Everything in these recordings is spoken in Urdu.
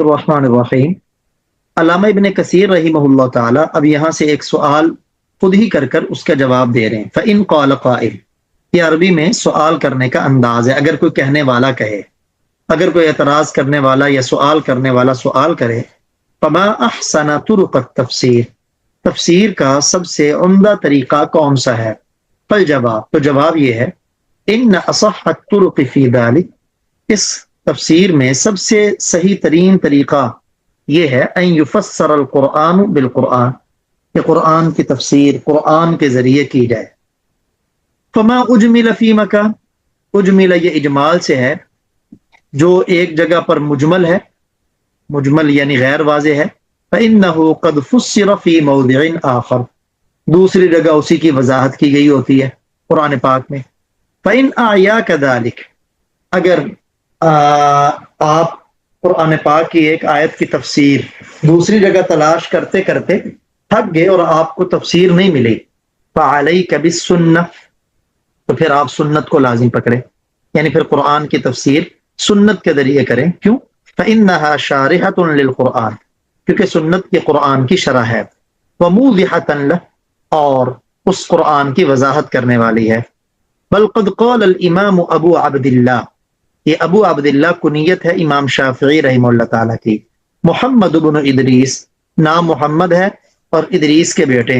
الرحمن الرحیم۔ علامہ ابن کثیر رحمہ اللہ تعالی اب یہاں سے ایک سوال خود ہی کر اس کا جواب دے رہے ہیں۔ فَإِن قَالَ قَائِلٌ، یہ عربی میں سوال کرنے کا انداز ہے۔ اگر کوئی کہنے والا کہے، اگر کوئی اعتراض کرنے والا یا سوال کرنے والا سوال کرے، فَمَا أَحْسَنَ طُرُقَ التَّفْسِيرِ، تفسیر کا سب سے عمدہ طریقہ کون سا ہے؟ فالجواب، تو جواب یہ ہے، إِنَّ أَصَحَّ الطُّرُقِ فِي ذَلِكَ، اس تفسیر میں سب سے صحیح ترین طریقہ یہ ہے ان یفسر القرآن بالقرآن، کہ قرآن کی تفسیر قرآن کے ذریعے کی جائے۔ فما اجمل فی مکان، اجمل یہ اجمال سے ہے، جو ایک جگہ پر مجمل ہے، مجمل یعنی غیر واضح ہے، فإنه قد فسر فی موضع آخر، دوسری جگہ اسی کی وضاحت کی گئی ہوتی ہے قرآن پاک میں۔ فإن أعیاک ذلک، اگر آپ قرآن پاک کی ایک آیت کی تفسیر دوسری جگہ تلاش کرتے کرتے تھک گئے اور آپ کو تفسیر نہیں ملی، فعلیک بالسنہ، تو پھر آپ سنت کو لازم پکڑیں، یعنی پھر قرآن کی تفسیر سنت کے ذریعے کریں۔ کیوں؟ فإنها شارحۃ للقرآن، کیونکہ سنت کے قرآن کی شرح ہے، وموضحۃ لہ، اور اس قرآن کی وضاحت کرنے والی ہے۔ بل قد قال الامام ابو عبد اللہ، یہ ابو عبداللہ کنیت ہے امام شافعی رحمہ اللہ تعالیٰ کی، محمد بن ادریس، نام محمد ہے اور ادریس کے بیٹے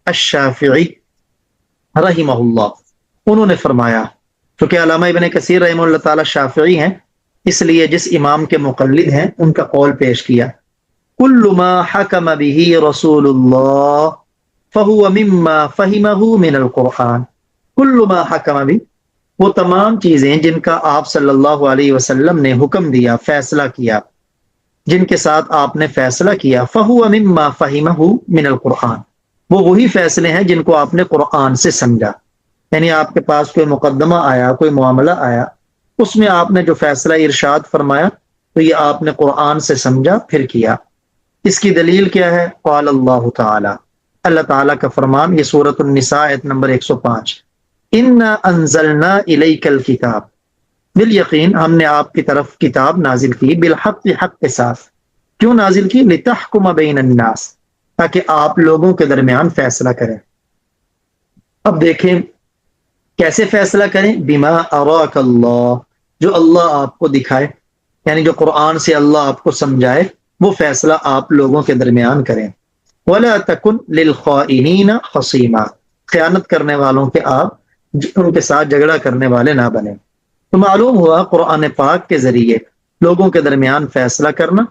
الشافعی رحمہ اللہ، انہوں نے فرمایا، چونکہ علامہ ابن کثیر رحمہ اللہ تعالیٰ شافعی ہیں، اس لیے جس امام کے مقلد ہیں ان کا قول پیش کیا، کل ما حکم به رسول اللہ فهو مما فہمہ من القرآن، کل ما حکم به، وہ تمام چیزیں جن کا آپ صلی اللہ علیہ وسلم نے حکم دیا، فیصلہ کیا، جن کے ساتھ آپ نے فیصلہ کیا، فَهُوَ مِمَّا فَهِمَهُ مِنَ القرآن، وہ وہی فیصلے ہیں جن کو آپ نے قرآن سے سمجھا، یعنی آپ کے پاس کوئی مقدمہ آیا، کوئی معاملہ آیا، اس میں آپ نے جو فیصلہ ارشاد فرمایا تو یہ آپ نے قرآن سے سمجھا پھر کیا۔ اس کی دلیل کیا ہے؟ قال اللہ تعالی، اللہ تعالیٰ کا فرمان، یہ سورۃ النساء آیت نمبر 105، اِنَّا أَنزَلْنَا إِلَيْكَ الْكِتَابَ، بالیقین ہم نے آپ کی طرف کتاب نازل کی، بالحق، حق کے ساتھ۔ کیوں نازل کی؟ لِتَحْكُمَ بَيْنَ النَّاسِ، تاکہ آپ لوگوں کے درمیان فیصلہ کریں۔ اب دیکھیں کیسے فیصلہ کریں؟ بِمَا أَرَاكَ اللَّهُ، جو اللہ آپ کو دکھائے، یعنی جو قرآن سے اللہ آپ کو سمجھائے، وہ فیصلہ آپ لوگوں کے درمیان کریں۔ وَلَا تَكُنْ لِلْخَائِنِينَ خَصِيمًا، خیانت کرنے والوں کے آپ ان کے ساتھ جھگڑا کرنے والے نہ بنیں۔ تو معلوم ہوا قرآن پاک کے ذریعے لوگوں کے درمیان فیصلہ کرنا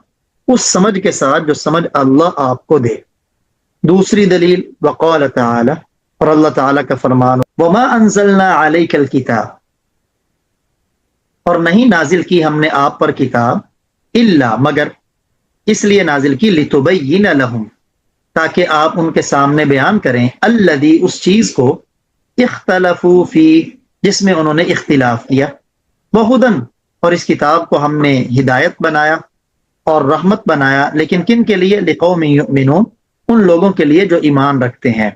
اس سمجھ کے ساتھ جو سمجھ اللہ آپ کو دے۔ دوسری دلیل، وقال تعالی، اور اللہ تعالیٰ کا فرمان، وما انزلنا علیک الکتاب، اور نہیں نازل کی ہم نے آپ پر کتاب، الا، مگر، اس لیے نازل کی، لتبین لہم، تاکہ آپ ان کے سامنے بیان کریں، الذی، اس چیز کو، اختلفوا فی، جس میں انہوں نے اختلاف کیا، وہدن، اور اس کتاب کو ہم نے ہدایت بنایا اور رحمت بنایا، لیکن کن کے لیے؟ لقوم یؤمنون، ان لوگوں کے لیے جو ایمان رکھتے ہیں۔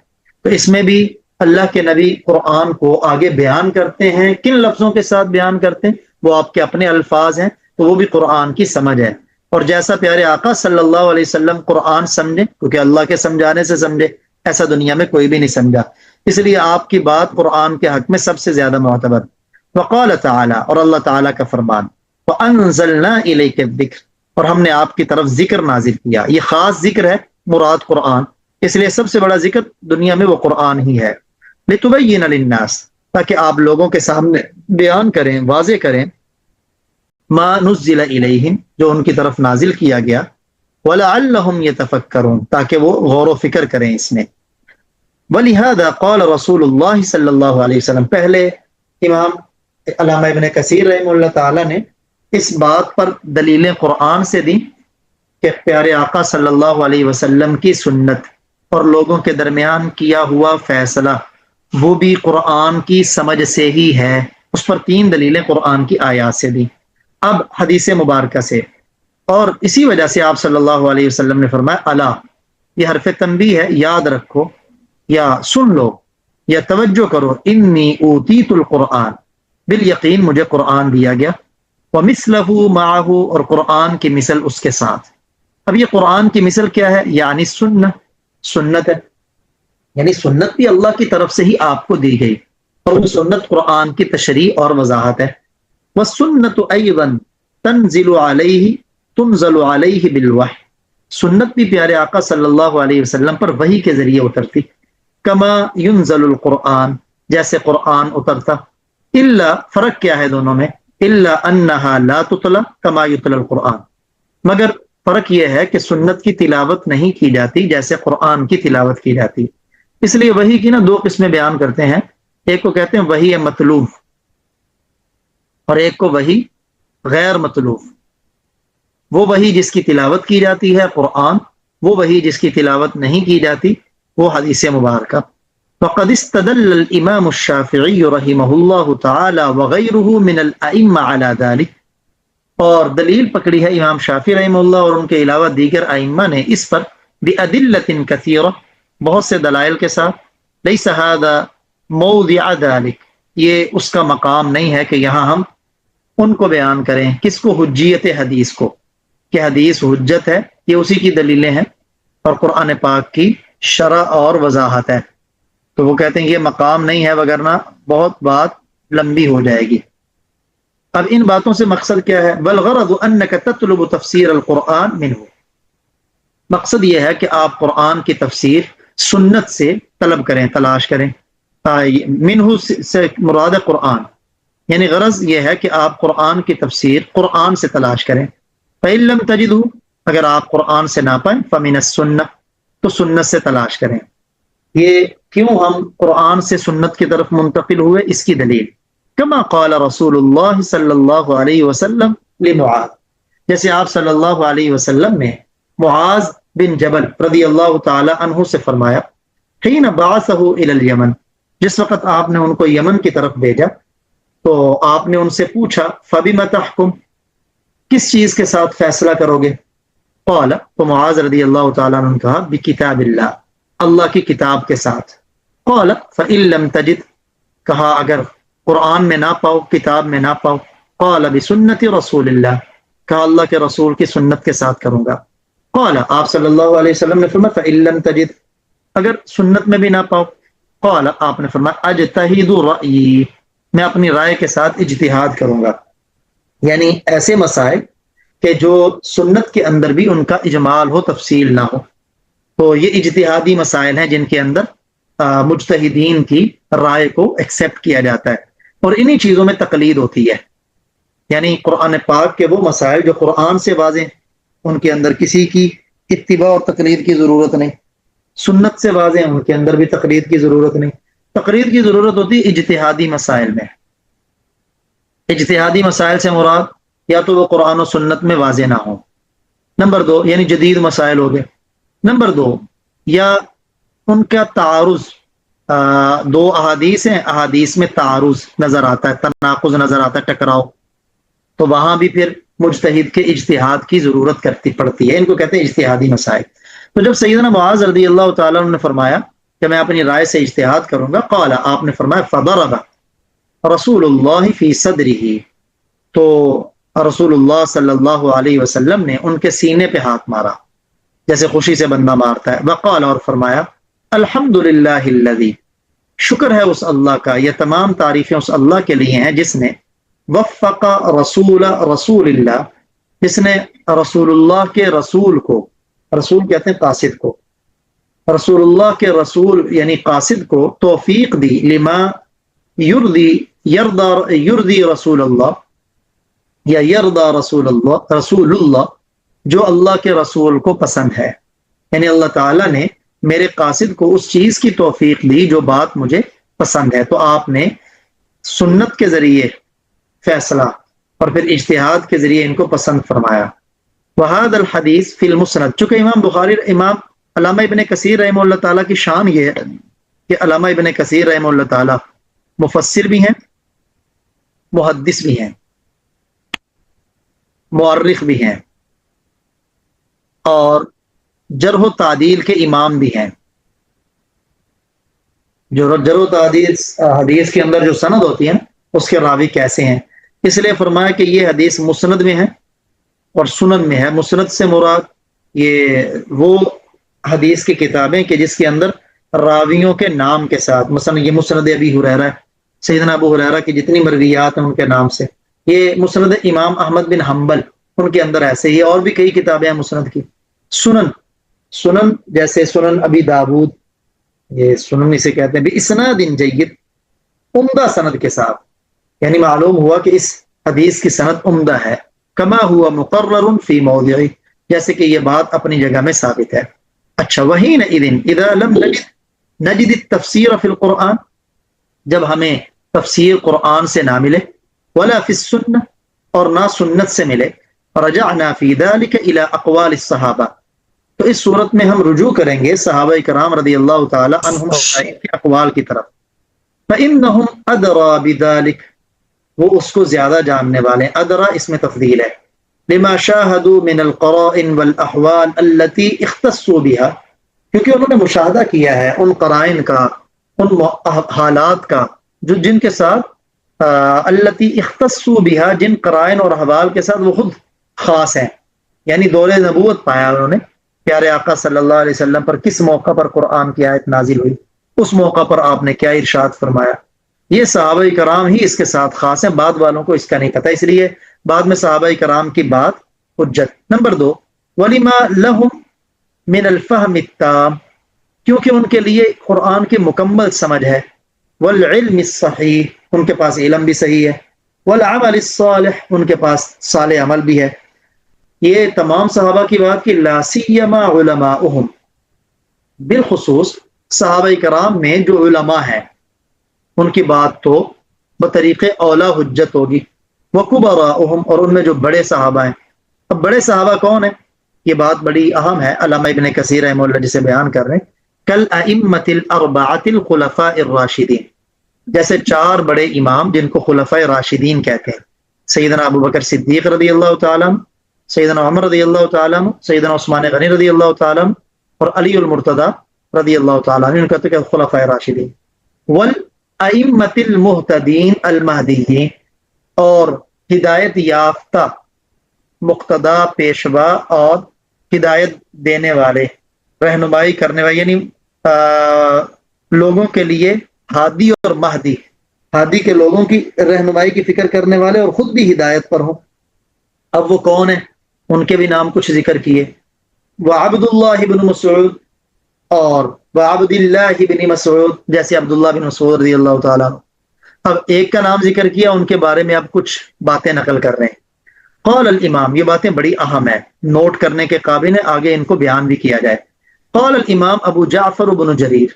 تو اس میں بھی اللہ کے نبی قرآن کو آگے بیان کرتے ہیں، کن لفظوں کے ساتھ بیان کرتے ہیں؟ وہ آپ کے اپنے الفاظ ہیں، تو وہ بھی قرآن کی سمجھ ہے۔ اور جیسا پیارے آقا صلی اللہ علیہ وسلم قرآن سمجھے، کیونکہ اللہ کے سمجھانے سے سمجھے، ایسا دنیا میں کوئی بھی نہیں سمجھا، اس لیے آپ کی بات قرآن کے حق میں سب سے زیادہ معتبر۔ وقال تعالی، اور اللہ تعالیٰ کا فرمان، وَأَنزَلْنَا إِلَيْكَ الذِّكْرَ، اور ہم نے آپ کی طرف ذکر نازل کیا۔ یہ خاص ذکر ہے، مراد قرآن، اس لیے سب سے بڑا ذکر دنیا میں وہ قرآن ہی ہے۔ لِتُبَيِّنَ لِلنَّاسِ، تاکہ آپ لوگوں کے سامنے بیان کریں، واضح کریں، ما نزل الیہم، جو ان کی طرف نازل کیا گیا، وَلَعَلَّهُمْ يَتَفَكَّرُونَ، تاکہ وہ غور و فکر کریں اس میں۔ وَلِهَذَا قَالَ رسول اللہ صلی اللہ علیہ وسلم، پہلے امام علامہ ابن کثیر رحمہ اللہ تعالیٰ نے اس بات پر دلیلیں قرآن سے دی کہ پیارے آقا صلی اللہ علیہ وسلم کی سنت اور لوگوں کے درمیان کیا ہوا فیصلہ وہ بھی قرآن کی سمجھ سے ہی ہے۔ اس پر 3 دلیلیں قرآن کی آیات سے دی، اب حدیث مبارکہ سے، اور اسی وجہ سے آپ صلی اللہ علیہ وسلم نے فرمایا، الا، یہ حرف تنبیہ ہے، یاد رکھو یا سن لو یا توجہ کرو، انی اوتیت القرآن، بالیقین مجھے قرآن دیا گیا، وَمِثْلَهُ مَعَهُ، اور قرآن کی مثل اس کے ساتھ۔ اب یہ قرآن کی مثل کیا ہے؟ یعنی سنت ہے، یعنی سنت بھی اللہ کی طرف سے ہی آپ کو دی گئی، اور وہ سنت قرآن کی تشریح اور وضاحت ہے۔ وَالسُّنَّةُ أَيْضًا تنزل علیہ بالوحی، سنت بھی پیارے آقا صلی اللہ علیہ وسلم پر وحی کے ذریعے اترتی، کما ینزل القرآن، جیسے قرآن اترتا۔ الا، فرق کیا ہے دونوں میں؟ الا انہا لا تتلا کما یتلا القرآن، مگر فرق یہ ہے کہ سنت کی تلاوت نہیں کی جاتی جیسے قرآن کی تلاوت کی جاتی۔ اس لیے وحی کی دو قسمیں بیان کرتے ہیں، ایک کو کہتے ہیں وحی مطلوب، اور ایک کو وحی غیر مطلوب۔ وہ وحی جس کی تلاوت کی جاتی ہے قرآن، وہ وحی جس کی تلاوت نہیں کی جاتی وہ حدیث مبارکہ۔ وقد استدل الامام الشافعی رحمہ اللہ تعالی وغیرہ من الائمہ علی ذلک، اور دلیل پکڑی ہے امام شافعی رحمہ اللہ اور ان کے علاوہ دیگر ائمہ نے اس پر، بأدلۃ کثیرہ، بہت سے دلائل کے ساتھ۔ لیس ھذا موضع ذلک، یہ اس کا مقام نہیں ہے کہ یہاں ہم ان کو بیان کریں۔ کس کو؟ حجیت حدیث کو، کہ حدیث حجت ہے، یہ اسی کی دلیلیں ہیں، اور قرآن پاک کی شرح اور وضاحت ہے۔ تو وہ کہتے ہیں یہ مقام نہیں ہے، وگرنہ بہت بات لمبی ہو جائے گی۔ اب ان باتوں سے مقصد کیا ہے؟ بلغرض انک تطلب تفسیر القرآن منہ، مقصد یہ ہے کہ آپ قرآن کی تفسیر سنت سے طلب کریں، تلاش کریں۔ منہ سے مراد قرآن، یعنی غرض یہ ہے کہ آپ قرآن کی تفسیر قرآن سے تلاش کریں۔ فإن لم تجدوا، اگر آپ قرآن سے نہ پائیں، فمن السنہ، تو سنت سے تلاش کریں۔ یہ کیوں ہم قرآن سے سنت کی طرف منتقل ہوئے؟ اس کی دلیل، کما قال رسول اللہ صلی اللہ علیہ وسلم لمعاذ، جیسے آپ صلی اللہ علیہ وسلم نے معاذ بن جبل رضی اللہ تعالی عنہ سے فرمایا، حین بعثہ الی الیمن، جس وقت آپ نے ان کو یمن کی طرف بھیجا، تو آپ نے ان سے پوچھا، فبم تحکم، کس چیز کے ساتھ فیصلہ کرو گے؟ قال، تو معاذ رضی اللہ تعالیٰ عنہ نے کہا، بکتاب اللہ، اللہ کی کتاب کے ساتھ۔ قال فإن لم تجد، کہا اگر قرآن میں نہ پاؤ، کتاب میں نہ پاؤ، قال بسنت رسول اللہ، کہا اللہ کے رسول کی سنت کے ساتھ کروں گا۔ قال، آپ صلی اللہ علیہ وسلم نے فرمایا، فإن لم تجد، اگر سنت میں بھی نہ پاؤ، قال، آپ نے فرمایا، اجتہد رأیی، میں اپنی رائے کے ساتھ اجتہاد کروں گا، یعنی ایسے مسائل کہ جو سنت کے اندر بھی ان کا اجمال ہو، تفصیل نہ ہو، تو یہ اجتہادی مسائل ہیں جن کے اندر مجتہدین کی رائے کو ایکسیپٹ کیا جاتا ہے، اور انہی چیزوں میں تقلید ہوتی ہے، یعنی قرآن پاک کے وہ مسائل جو قرآن سے واضح ہیں، ان کے اندر کسی کی اتباع اور تقلید کی ضرورت نہیں، سنت سے واضح ہیں، ان کے اندر بھی تقلید کی ضرورت نہیں۔ تقلید کی ضرورت ہوتی ہے اجتہادی مسائل میں۔ اجتہادی مسائل سے مراد یا تو وہ قرآن و سنت میں واضح نہ ہو، نمبر دو یعنی جدید مسائل ہو گئے، نمبر دو یا ان کا تعارض، دو احادیث ہیں، احادیث میں تعارض نظر آتا ہے، تناقض نظر آتا ہے، ٹکراؤ، تو وہاں بھی پھر مجتہد کے اجتہاد کی ضرورت پڑتی ہے، ان کو کہتے ہیں اجتہادی مسائل۔ تو جب سیدنا معاذ رضی اللہ تعالیٰ عنہ نے فرمایا کہ میں اپنی رائے سے اجتہاد کروں گا، قال، آپ نے فرمایا، فضرب رسول اللہ فی صدرہ، تو رسول اللہ صلی اللہ علیہ وسلم نے ان کے سینے پہ ہاتھ مارا جیسے خوشی سے بندہ مارتا ہے، وقال، اور فرمایا، الحمدللہ الذی، شکر ہے اس اللہ کا، یہ تمام تعریفیں اس اللہ کے لیے ہیں جس نے وفق رسول اللہ، جس نے رسول اللہ کے رسول کو، رسول کہتے ہیں قاصد کو، رسول اللہ کے رسول یعنی قاصد کو توفیق دی، لما یرضی رسول اللہ، یا یرضا رسول اللہ، جو اللہ کے رسول کو پسند ہے، یعنی اللہ تعالیٰ نے میرے قاصد کو اس چیز کی توفیق دی جو بات مجھے پسند ہے۔ تو آپ نے سنت کے ذریعے فیصلہ اور پھر اجتہاد کے ذریعے ان کو پسند فرمایا۔ وہذا الحدیث فی المسند، چونکہ امام بخاری، امام علامہ ابن کثیر رحمہ اللہ تعالیٰ کی شان یہ ہے کہ علامہ ابن کثیر رحمہ اللہ تعالیٰ مفسر بھی ہیں، محدث بھی ہیں، مورخ بھی ہیں، اور جرح و تعدیل کے امام بھی ہیں۔ جو جرح و تعدیل حدیث کے اندر جو سند ہوتی ہے اس کے راوی کیسے ہیں، اس لیے فرمایا کہ یہ حدیث مسند میں ہے اور سنن میں ہے۔ مسند سے مراد یہ وہ حدیث کی کتابیں کہ جس کے اندر راویوں کے نام کے ساتھ، مثلا یہ مسند ابی ہریرہ ہے، سیدنا ابو ہریرہ کی جتنی مرویات ہیں ان کے نام سے۔ یہ مسند امام احمد بن حنبل، ان کے اندر ایسے ہی اور بھی کئی کتابیں ہیں مسند کی۔ سنن جیسے سنن ابی داود، یہ سنن اسے کہتے ہیں، بِإِسْنَادٍ جَيِّد، عمدہ سند کے ساتھ، یعنی معلوم ہوا کہ اس حدیث کی سند عمدہ ہے۔ کما ہوا مقرر فی موضعی، جیسے کہ یہ بات اپنی جگہ میں ثابت ہے۔ اچھا، وحینئذ اذا لم نجد التفسیر فی القرآن، جب ہمیں تفسیر قرآن سے نہ ملے، ولا فی السنہ، اور نہ سنت سے ملے، رجعنا فی ذلک الی اقوال الصحابہ، تو اس صورت میں ہم رجوع کریں گے صحابہ کرام رضی اللہ تعالی عنہم کے اقوال کی طرف۔ فإنہم ادرا بذلک، وہ اس کو زیادہ جاننے والے ہیں۔ ادرا اس میں تفضیل ہے، لما شاہدوا من القرائن والاحوال التي اختصوا بها، کیونکہ انہوں نے مشاہدہ کیا ہے ان قرائن کا، ان حالات کا جو جن کے ساتھ التي اختصوا بها، جن قرائن اور احوال کے ساتھ وہ خود خاص ہیں، یعنی دور نبوت پایا انہوں نے۔ پیارے آقا صلی اللہ علیہ وسلم پر کس موقع پر قرآن کی آیت نازل ہوئی، اس موقع پر آپ نے کیا ارشاد فرمایا، یہ صحابہ کرام ہی اس کے ساتھ خاص ہیں، بعد والوں کو اس کا نہیں پتہ، اس لیے بعد میں صحابہ کرام کی بات حجت۔ نمبر 2، وَلِمَا لَهُمْ مِنَ الْفَهْمِ التَّامِّ، کیونکہ ان کے لیے قرآن کی مکمل سمجھ ہے، وَالْعِلْمِ الصَّحِيحِ، ان کے پاس علم بھی صحیح ہے، وَالْعَمَلِ الصَّالِحِ، ان کے پاس صالح عمل بھی ہے۔ یہ تمام صحابہ کی بات کی، لا سیما علماؤہم، بالخصوص صحابہ کرام میں جو علماء ہیں ان کی بات تو بطریق اولا حجت ہوگی، وکبراؤہم، اور ان میں جو بڑے صحابہ ہیں۔ اب بڑے صحابہ کون ہیں، یہ بات بڑی اہم ہے، علامہ ابن کثیر رحمہ اللہ جسے بیان کر رہے ہیں، کالائمۃ الاربعۃ الخلفاء الراشدین، جیسے 4 بڑے امام جن کو خلفاء راشدین کہتے ہیں، سیدنا ابو بکر صدیق رضی اللہ تعالیٰ عنہ، سیدنا عمر رضی اللہ تعالیٰ عنہ، سیدنا عثمان غنی رضی اللہ تعالیٰ عنہ، اور علی المرتضی رضی اللہ تعالیٰ عنہ، ان کہتے ہیں کہ خلفاء راشدین۔ والائمۃ المہتدین المہدیین، اور ہدایت یافتہ مقتدا پیشوا اور ہدایت دینے والے، رہنمائی کرنے والے، یعنی لوگوں کے لیے ہادی اور مہدی، ہادی کے لوگوں کی رہنمائی کی فکر کرنے والے اور خود بھی ہدایت پر ہوں۔ اب وہ کون ہیں، ان کے بھی نام کچھ ذکر کیے، وعبد اللہ بن مسعود، اور وعبد اللہ بن مسعود، جیسے عبداللہ بن مسعود رضی اللہ تعالیٰ عنہ۔ اب ایک کا نام ذکر کیا، ان کے بارے میں اب کچھ باتیں نقل کر رہے ہیں۔ قال الامام، یہ باتیں بڑی اہم ہیں، نوٹ کرنے کے قابل ہیں، آگے ان کو بیان بھی کیا جائے۔ قال الامام ابو جعفر بن جریر،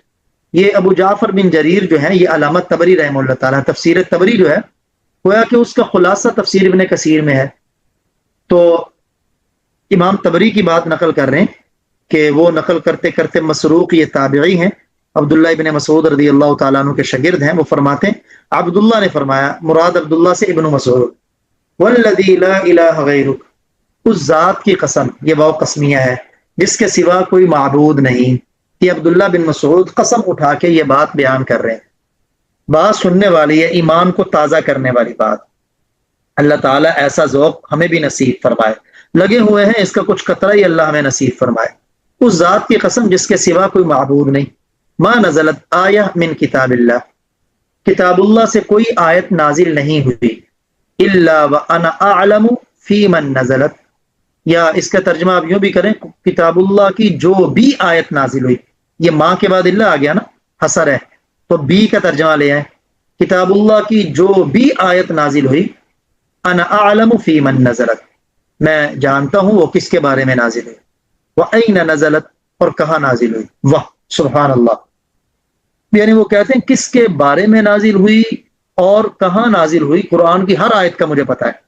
یہ ابو جعفر بن جریر جو ہیں یہ علامہ طبری رحمہ اللہ تعالیٰ، تفسیر طبری جو ہے گویا کہ اس کا خلاصہ تفسیر ابن کثیر میں ہے، تو امام طبری کی بات نقل کر رہے ہیں کہ وہ نقل کرتے کرتے مسروق، یہ تابعی ہیں، عبداللہ ابن مسعود رضی اللہ تعالیٰ عنہ کے شاگرد ہیں، وہ فرماتے ہیں عبداللہ نے فرمایا، مراد عبداللہ سے ابن مسعود، والذی لا الہ غیرک، اس ذات کی قسم، یہ واو قسمیہ ہے، جس کے سوا کوئی معبود نہیں۔ یہ عبداللہ بن مسعود قسم اٹھا کے یہ بات بیان کر رہے ہیں، بات سننے والی ہے، ایمان کو تازہ کرنے والی بات۔ اللہ تعالیٰ ایسا ذوق ہمیں بھی نصیب فرمائے، لگے ہوئے ہیں اس کا کچھ قطرہ ہی اللہ ہمیں نصیب فرمائے۔ اس ذات کی قسم جس کے سوا کوئی معبود نہیں۔ ما نزلت آیہ من کتاب اللہ، کتاب اللہ سے کوئی آیت نازل نہیں ہوئی، الا وانا اعلم فی من نزلت، یا اس کا ترجمہ آپ یوں بھی کریں، کتاب اللہ کی جو بھی آیت نازل ہوئی، یہ ماں کے بعد اللہ آ گیا نا، حسر ہے، تو بی کا ترجمہ لے آئے، کتاب اللہ کی جو بھی آیت نازل ہوئی، انا اعلم فی من نزلت، میں جانتا ہوں وہ کس کے بارے میں نازل ہوئی، وَأَيْنَ نزلت، اور کہاں نازل ہوئی۔ واہ سبحان اللہ، یعنی وہ کہتے ہیں کس کے بارے میں نازل ہوئی اور کہاں نازل ہوئی، قرآن کی ہر آیت کا مجھے پتا ہے۔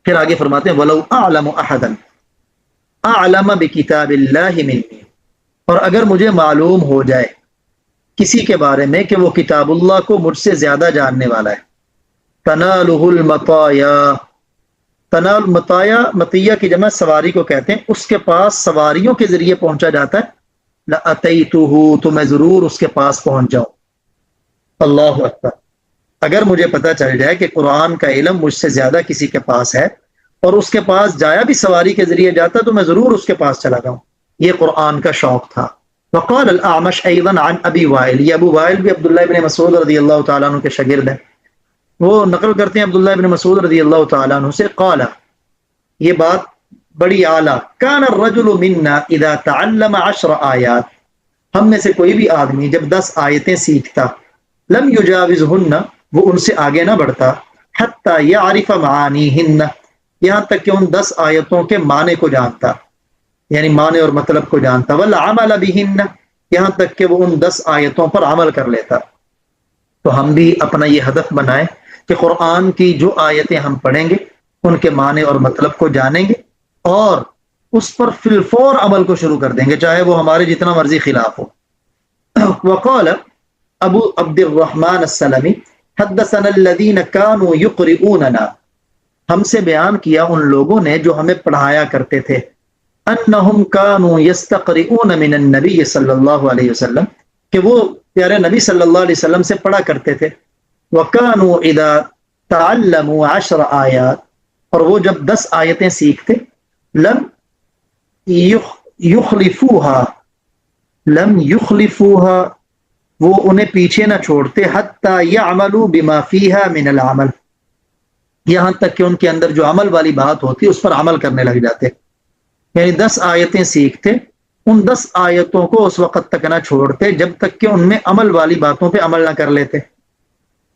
پھر آگے فرماتے ہیں وَلَوْ أَعْلَمُ أَحَدًا أَعْلَمَ بِكِتَابِ اللَّهِ مِنِّي، اور اگر مجھے معلوم ہو جائے کسی کے بارے میں کہ وہ کتاب اللہ کو مجھ سے زیادہ جاننے والا ہے، تَنَالُهُ الْمَطَايَا، تنال مطایا، مطیہ کی جمع سواری کو کہتے ہیں، اس کے پاس سواریوں کے ذریعے پہنچا جاتا ہے، لَأَتَيْتُهُ، تو میں ضرور اس کے پاس پہنچ جاؤں۔ اللہ اکبر، اگر مجھے پتہ چل جائے کہ قرآن کا علم مجھ سے زیادہ کسی کے پاس ہے اور اس کے پاس جایا بھی سواری کے ذریعے جاتا تو میں ضرور اس کے پاس چلا جاؤں. یہ قرآن کا شوق تھا. وقال الاعمش ايضا عن ابي وائل، یہ ابو وائل بھی عبداللہ ابن مسعود رضی اللہ تعالیٰ عنہ کے شاگرد ہیں. وہ نقل کرتے ہیں عبداللہ ابن مسعود رضی اللہ تعالیٰ عنہ سے، قال، یہ بات بڑی اعلیٰ، كان الرجل منا اذا تعلم 10 آیات، ہم میں سے کوئی بھی آدمی جب 10 آیتیں سیکھتا، لم يجاوزهن، وہ ان سے آگے نہ بڑھتا، حتى يعرف معانيهن، یہاں تک کہ ان 10 آیتوں کے معنی کو جانتا، یعنی معنی اور مطلب کو جانتا، والعمل بهن، یہاں تک کہ وہ ان 10 آیتوں پر عمل کر لیتا. تو ہم بھی اپنا یہ ہدف بنائیں کہ قرآن کی جو آیتیں ہم پڑھیں گے ان کے معنی اور مطلب کو جانیں گے اور اس پر فی الفور عمل کو شروع کر دیں گے، چاہے وہ ہمارے جتنا مرضی خلاف ہو. وقال ابو عبد الرحمن السلمی حدثنا الذين كانوا يقرؤوننا، ہم سے بیان کیا ان لوگوں نے جو ہمیں پڑھایا کرتے تھے، انہم كانوا يستقرؤون من النبي صلی اللہ علیہ وسلم، کہ وہ پیارے نبی صلی اللہ علیہ وسلم سے پڑھا کرتے تھے. وكانوا اذا تعلموا 10 آیات، اور وہ جب 10 آیتیں سیکھتے، لم يخلفوها، وہ انہیں پیچھے نہ چھوڑتے، حتی يعملوا بما فيها من العمل، یہاں تک کہ ان کے اندر جو عمل والی بات ہوتی اس پر عمل کرنے لگ جاتے. یعنی 10 آیتیں سیکھتے، ان 10 آیتوں کو اس وقت تک نہ چھوڑتے جب تک کہ ان میں عمل والی باتوں پہ عمل نہ کر لیتے.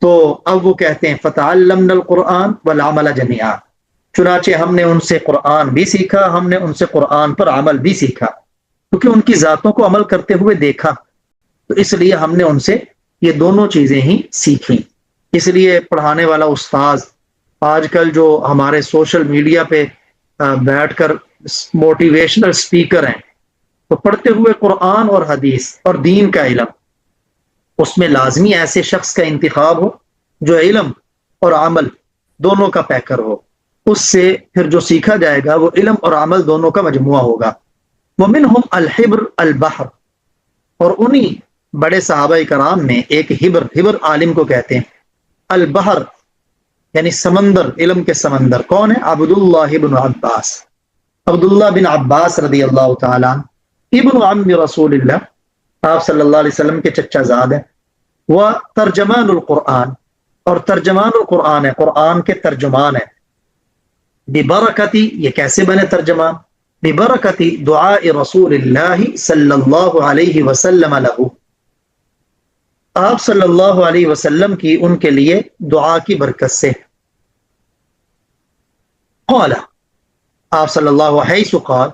تو اب وہ کہتے ہیں فتعلمنا القرآن والعمل جميعا، چنانچہ ہم نے ان سے قرآن بھی سیکھا، ہم نے ان سے قرآن پر عمل بھی سیکھا، کیونکہ ان کی ذاتوں کو عمل کرتے ہوئے دیکھا، تو اس لیے ہم نے ان سے یہ دونوں چیزیں ہی سیکھیں. اس لیے پڑھانے والا استاذ آج کل جو ہمارے سوشل میڈیا پہ بیٹھ کر موٹیویشنل سپیکر ہیں، تو پڑھتے ہوئے قرآن اور حدیث اور دین کا علم، اس میں لازمی ایسے شخص کا انتخاب ہو جو علم اور عمل دونوں کا پیکر ہو. اس سے پھر جو سیکھا جائے گا وہ علم اور عمل دونوں کا مجموعہ ہوگا. ومنہم الحبر البحر، اور انہی بڑے صحابہ کرام میں ایک حبر عالم کو کہتے ہیں، البحر یعنی سمندر، علم کے سمندر. کون ہے؟ عبداللہ بن عباس، عبداللہ بن عباس رضی اللہ تعالیٰ عنہ، ابن عم رسول اللہ، آپ صلی اللہ علیہ وسلم کے چچا زاد ہیں. وہ ترجمان القرآن، اور ترجمان القرآن ہے، قرآن کے ترجمان ہیں. ببرکتی، یہ کیسے بنے ترجمان؟ ببرکتی دعاء رسول اللہ صلی اللہ علیہ وسلم لہ، آپ صلی اللہ علیہ وسلم کی ان کے لیے دعا کی برکت سے. قال، آپ صلی اللہ علیہ قال،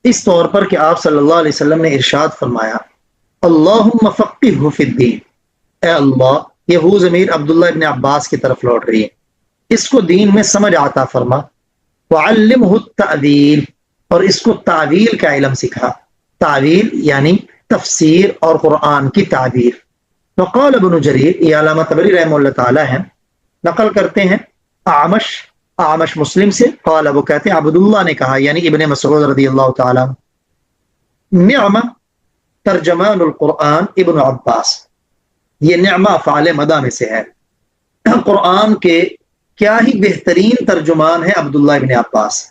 اس طور پر کہ آپ صلی اللہ علیہ وسلم نے ارشاد فرمایا، اللہم فقہہ فی الدین، اے اللہ، یہ ہو ضمیر عبداللہ ابن عباس کی طرف لوٹ رہی ہے، اس کو دین میں سمجھ عطا فرما. وعلمہ التأویل، اور اس کو تعویل کا علم سکھا. تعویل یعنی تفسیر اور قرآن کی تعبیر. وقال ابن جریر، یہ علامہ طبری رحمہ اللہ تعالی ہیں، نقل کرتے ہیں اعمش مسلم سے، قال، وہ کہتے ہیں عبداللہ نے کہا، یعنی ابن مسعود رضی اللہ تعالی عنہ، نعم ترجمان القرآن ابن عباس، یہ نعمہ فعل مدہ میں سے ہے، قرآن کے کیا ہی بہترین ترجمان ہے عبداللہ ابن عباس.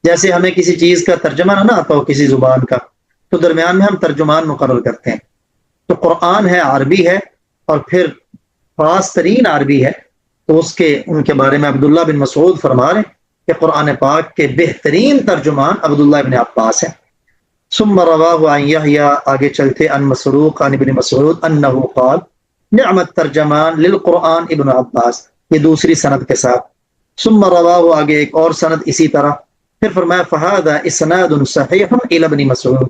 جیسے ہمیں کسی چیز کا ترجمہ نہ آتا ہو کسی زبان کا، تو درمیان میں ہم ترجمان مقرر کرتے ہیں. تو قرآن ہے، عربی ہے، اور پھر خاص ترین عربی ہے، تو ان کے بارے میں عبداللہ بن مسعود فرما رہے کہ قرآن پاک کے بہترین ترجمان عبداللہ ابن عباس ہیں. ثم رواہ عن یحییٰ، آگے چلتے، عن مسروق عن ابن مسعود انہ قال، نعم الترجمان للقرآن ابن عباس، یہ دوسری سند کے ساتھ. ثم رواہ، آگے ایک اور سند اسی طرح. پھر فرمایا فہذا اسناد صحیح الی ابن مسعود،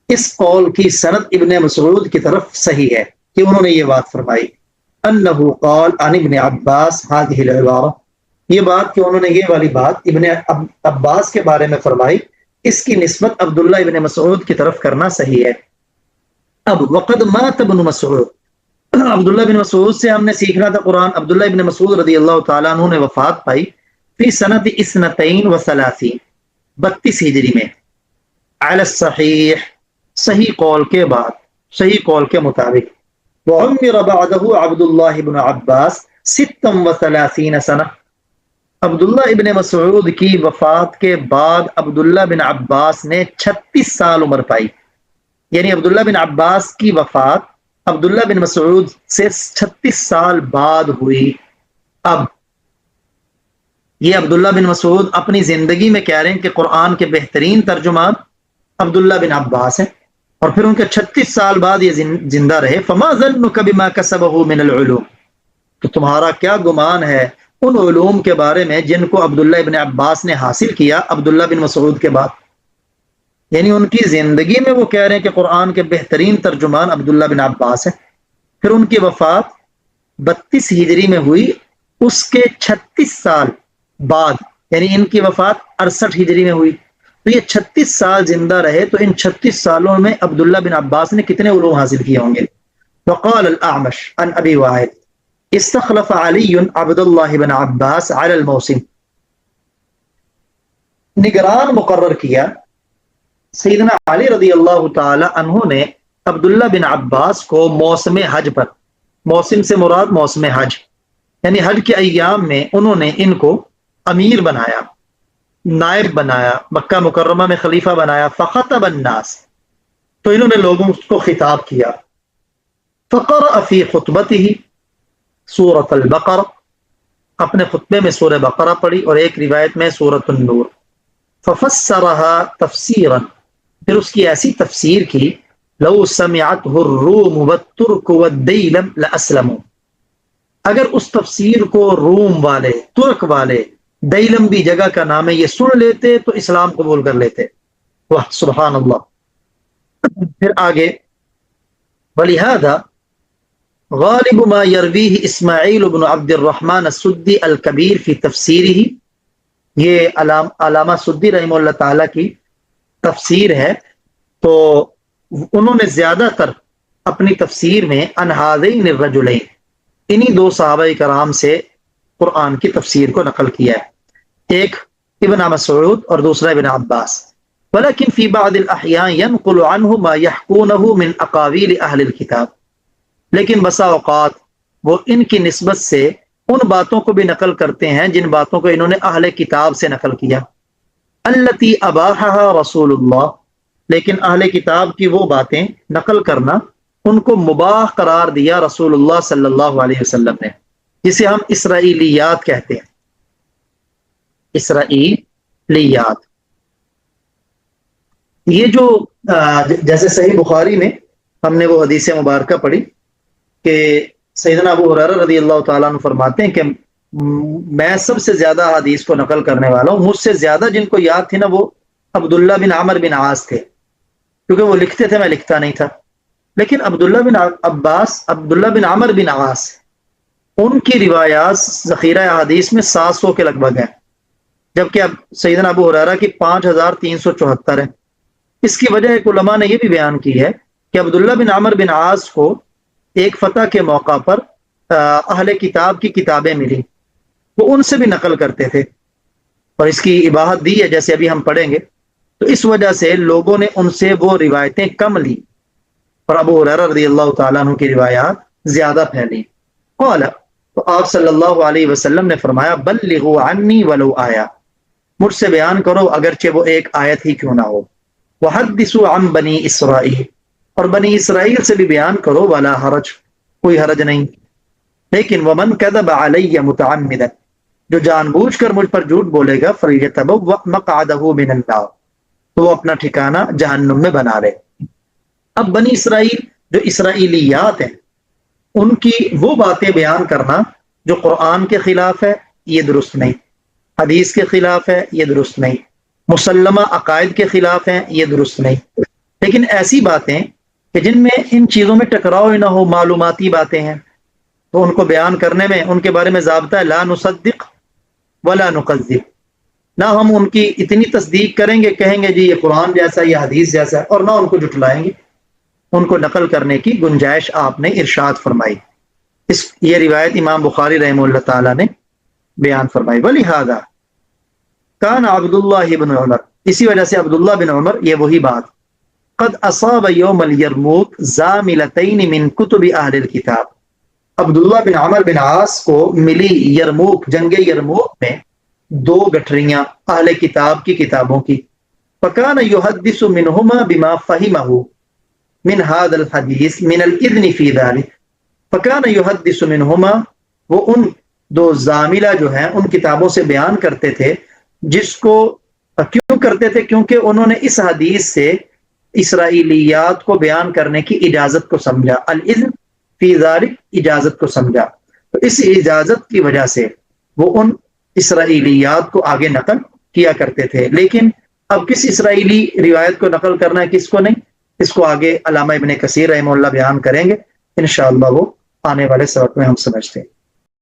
اس قول کی سند ابن مسعود کی طرف صحیح ہے کہ انہوں نے یہ بات فرمائی. انہ قال عن ابن عباس هذه العبارہ، یہ بات کہ انہوں نے یہ والی بات ابن عباس کے بارے میں فرمائی، اس کی نسبت عبداللہ ابن مسعود کی طرف کرنا صحیح ہے. اب وقد مات ابن مسعود، عبداللہ بن مسعود سے ہم نے سیکھنا تھا قرآن. عبداللہ بن مسعود رضی اللہ تعالیٰ عنہ نے وفات پائی فی سنت 32 32 ہجری میں، علی الصحیح، صحیح قول کے بعد، صحیح قول کے مطابق. وعمر بعده عبد الله بن عباس 36 سنة. عبداللہ ابن مسعود کی وفات کے بعد عبداللہ بن عباس نے 36 سال عمر پائی. یعنی عبداللہ بن عباس کی وفات عبداللہ بن مسعود سے 36 سال بعد ہوئی. اب یہ عبداللہ بن مسعود اپنی زندگی میں کہہ رہے ہیں کہ قرآن کے بہترین ترجمان عبداللہ بن عباس ہیں، اور پھر ان کے 36 سال بعد یہ زندہ رہے. فما ظنک بما کسبہ من العلوم، تو تمہارا کیا گمان ہے ان علوم کے بارے میں جن کو عبداللہ ابن عباس نے حاصل کیا عبداللہ بن مسعود کے بعد. یعنی ان کی زندگی میں وہ کہہ رہے ہیں کہ قرآن کے بہترین ترجمان عبداللہ بن عباس ہیں، پھر ان کی وفات 32 ہجری میں ہوئی، اس کے 36 سال بعد یعنی ان کی وفات 68 ہجری میں ہوئی. تو یہ 36 سال زندہ رہے، تو ان 36 سالوں میں عبداللہ بن عباس نے کتنے علوم حاصل کیے ہوں گے. وقال الاعمش عن ابی وائل استخلف علی عبد اللہ بن عباس علی الموسم، نگران مقرر کیا سیدنا علی رضی اللہ تعالی عنہ نے عبداللہ بن عباس کو موسم حج پر. موسم سے مراد موسم حج، یعنی حج کے ایام میں انہوں نے ان کو امیر بنایا، نائب بنایا، مکہ مکرمہ میں خلیفہ بنایا. فخطب الناس، تو انہوں نے لوگوں کو خطاب کیا. فقرأ فی خطبتہ سورۃ البقرہ، اپنے خطبے میں سورہ بقرہ پڑھی، اور ایک روایت میں سورۃ النور. ففسرها تفسیرا، پھر اس کی ایسی تفسیر کی، لو سمعته الروم والترک والدیلم لاسلموا، اگر اس تفسیر کو روم والے، ترک والے، دیلم بھی جگہ کا نام ہے، یہ سن لیتے تو اسلام قبول کر لیتے. واہ سبحان اللہ. پھر آگے ولہذا غالب ما یرویہ اسماعیل بن عبد الرحمن السدی الکبیر فی تفسیرہ، یہ علامہ سدی رحمہ اللہ تعالیٰ کی تفسیر ہے، تو انہوں نے زیادہ تر اپنی تفسیر میں ان ہذین الرجلین، انہی دو صحابہ کرام سے قرآن کی تفسیر کو نقل کیا ہے، ایک ابن مسعود اور دوسرا ابن عباس. ولكن في بعض الأحيان ينقل عنه ما يحكونه من أقاويل أهل الكتاب، لیکن بسا اوقات وہ ان کی نسبت سے ان باتوں کو بھی نقل کرتے ہیں جن باتوں کو انہوں نے اہل کتاب سے نقل کیا. التي اباحها رسول اللہ، لیکن اہل کتاب کی وہ باتیں نقل کرنا ان کو مباح قرار دیا رسول اللہ صلی اللہ علیہ وسلم نے، جسے ہم اسرائیلیات کہتے ہیں. اسرائیلیات یہ جو جیسے صحیح بخاری میں ہم نے وہ حدیث مبارکہ پڑھی کہ سیدنا ابو ہریرہ رضی اللہ تعالیٰ عنہ فرماتے ہیں کہ میں سب سے زیادہ حدیث کو نقل کرنے والا ہوں، مجھ سے زیادہ جن کو یاد تھی نا وہ عبداللہ بن عمر بن عاص تھے، کیونکہ وہ لکھتے تھے میں لکھتا نہیں تھا. لیکن عبداللہ بن عباس، عبداللہ بن عمر بن عاص، ان کی روایات ذخیرہ حدیث میں 700 کے لگ بھگ ہیں، جبکہ اب سیدنا ابو ہریرہ کی 5374 ہیں. اس کی وجہ ایک علماء نے یہ بھی بیان کی ہے کہ عبداللہ بن عمر بن عاص کو ایک فتح کے موقع پر اہل کتاب کی کتابیں ملی، وہ ان سے بھی نقل کرتے تھے، اور اس کی اباحت دی ہے جیسے ابھی ہم پڑھیں گے. تو اس وجہ سے لوگوں نے ان سے وہ روایتیں کم لی، اور ابو ہریرہ رضی اللہ تعالیٰ عنہ کی روایات زیادہ پھیلی. قال، تو آپ صلی اللہ علیہ وسلم نے فرمایا بلغوا عنی ولو آیا، مجھ سے بیان کرو اگرچہ وہ ایک آیت ہی کیوں نہ ہو. وحدثوا عن بنی اسرائیل، اور بنی اسرائیل سے بھی بیان کرو، ولا حرج، کوئی حرج نہیں. لیکن ومن کذب علی متعمدا، جو جان بوجھ کر مجھ پر جھوٹ بولے گا، فلیتبوأ مقعدہ من النار، تو وہ اپنا ٹھکانہ جہنم میں بنا لے. اب بنی اسرائیل جو اسرائیلیات ہیں ان کی وہ باتیں بیان کرنا جو قرآن کے خلاف ہے، یہ درست نہیں، حدیث کے خلاف ہے، یہ درست نہیں، مسلمہ عقائد کے خلاف ہیں، یہ درست نہیں. لیکن ایسی باتیں کہ جن میں ان چیزوں میں ٹکراؤ نہ ہو، معلوماتی باتیں ہیں، تو ان کو بیان کرنے میں ان کے بارے میں ضابطہ ہے لا نصدق ولا نکذب، نہ ہم ان کی اتنی تصدیق کریں گے، کہیں گے جی یہ قرآن جیسا، یہ حدیث جیسا ہے، اور نہ ان کو جھٹلائیں گے. ان کو نقل کرنے کی گنجائش آپ نے ارشاد فرمائی. یہ روایت امام بخاری رحمہ اللہ تعالیٰ نے بیان فرمائی. ولہذا کان عبداللہ بن عمر، اسی وجہ سے عبداللہ بن عمر، یہ وہی بات قد اصاب یوم الیرموک زاملتین من کتب اہل الکتاب، عبداللہ بن عمر بن عاص کو ملی یرموک، جنگ یرموک میں 2 گٹھریاں اہل کتاب کی کتابوں کی. فکان یحدث منہما بما فہمہ من هذا الحدیث من الاذن فی ذلک. فکان یحدث منہما، وہ ان 2 زاملہ جو ہیں ان کتابوں سے بیان کرتے تھے، جس کو کیوں کرتے تھے؟ کیونکہ انہوں نے اس حدیث سے اسرائیلیات کو بیان کرنے کی اجازت کو سمجھا. الاذن فی ذلک، اجازت کو سمجھا. تو اس اجازت کی وجہ سے وہ ان اسرائیلیات کو آگے نقل کیا کرتے تھے. لیکن اب کس اسرائیلی روایت کو نقل کرنا ہے، کس کو نہیں، اس کو آگے علامہ ابن کثیر رحمہ اللہ بیان کریں گے انشاءاللہ، وہ آنے والے سبق میں ہم سمجھتے ہیں.